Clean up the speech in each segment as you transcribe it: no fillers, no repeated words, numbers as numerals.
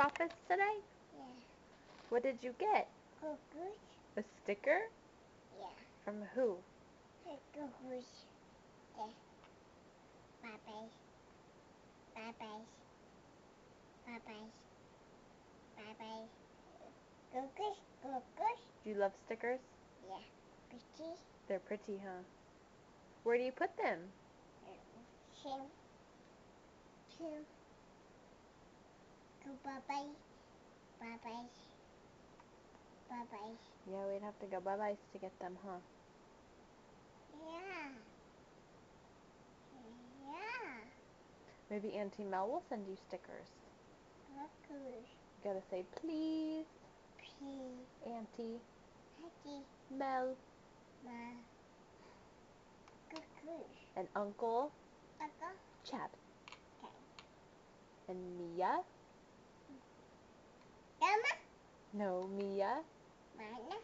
office today? Yeah. What did you get? Cuckoo. A sticker? Yeah. From who? Cuckoo. Yeah. Bye-bye. Bye-bye. Bye-bye. Bye-bye. Cuckoo. Cuckoo. Do you love stickers? Yeah. Pretty. They're pretty, huh? Where do you put them? Chin. Chin. Go bye-bye. Bye-bye. Bye-bye. Yeah, we'd have to go bye-byes to get them, huh? Yeah. Yeah. Maybe Auntie Mel will send you stickers. Cuckoo. You gotta say, please, P. Auntie Happy. Mel. Ma. Cuckoo. And Uncle Uncle. Chad. Okay. And Mia. Mama. No, Mia. Mana.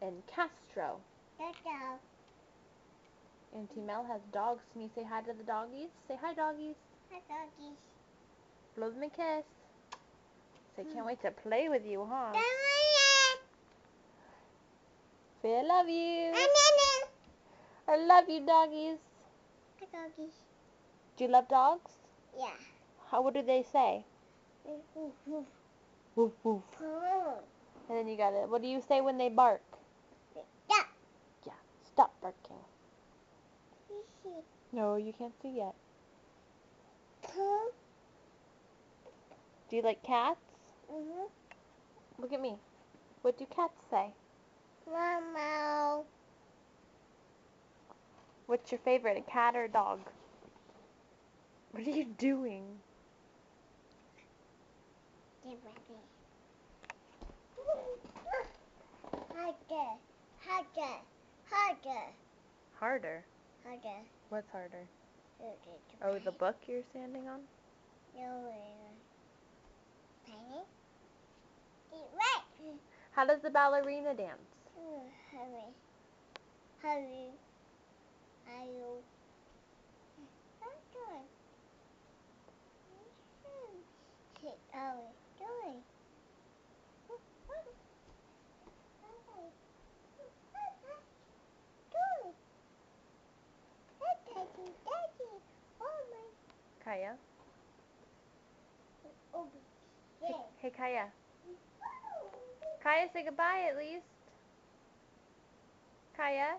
And Castro. Dodo. Auntie Mel has dogs. Can you say hi to the doggies? Say hi, doggies. Hi, doggies. Blow them a kiss. Say, can't wait to play with you, huh? Say, I love you. I love you, doggies. Hi, doggies. Do you love dogs? Yeah. What do they say? Woof, woof, woof. Woof, woof. And then you gotta, what do you say when they bark? Stop. Yeah, stop barking. No, you can't see yet. Do you like cats? Look at me. What do cats say? Mama. What's your favorite, a cat or a dog? What are you doing? Get ready. Harder. Harder. Harder. Harder? Harder. What's harder? Harder to Oh, the play. book you're standing on? No, Penny. Get right. How does the ballerina dance? Hurry. Hurry. Hurry. Hurry. Hurry. Doing. Daddy, Daddy. Oh my. Kaya? Oh, Hey, Kaya. Kaya, say goodbye at least. Kaya?